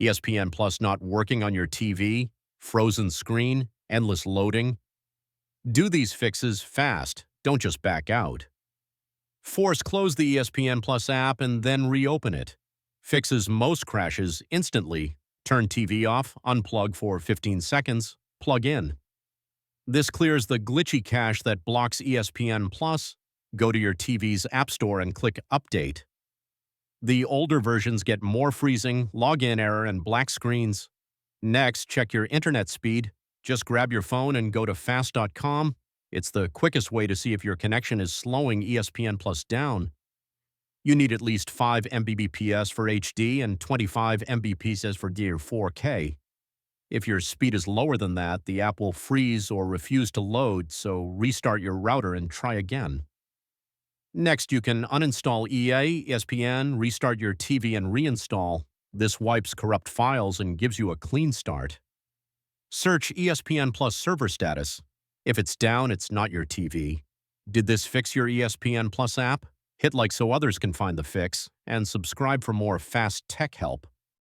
ESPN Plus not working on your TV, frozen screen, endless loading. Do these fixes fast, don't just back out. Force close the ESPN Plus app and then reopen it. Fixes most crashes instantly. Turn TV off, unplug for 15 seconds, plug in. This clears the glitchy cache that blocks ESPN Plus. Go to your TV's App Store and click Update. The older versions get more freezing, login error, and black screens. Next, check your internet speed. Just grab your phone and go to fast.com. It's the quickest way to see if your connection is slowing ESPN Plus down. You need at least 5 Mbps for HD and 25 Mbps for near 4K. If your speed is lower than that, the app will freeze or refuse to load, so restart your router and try again. Next, you can uninstall EA, ESPN, restart your TV and reinstall. This wipes corrupt files and gives you a clean start. Search ESPN Plus server status. If it's down, it's not your TV. Did this fix your ESPN Plus app? Hit like so others can find the fix, and subscribe for more fast tech help.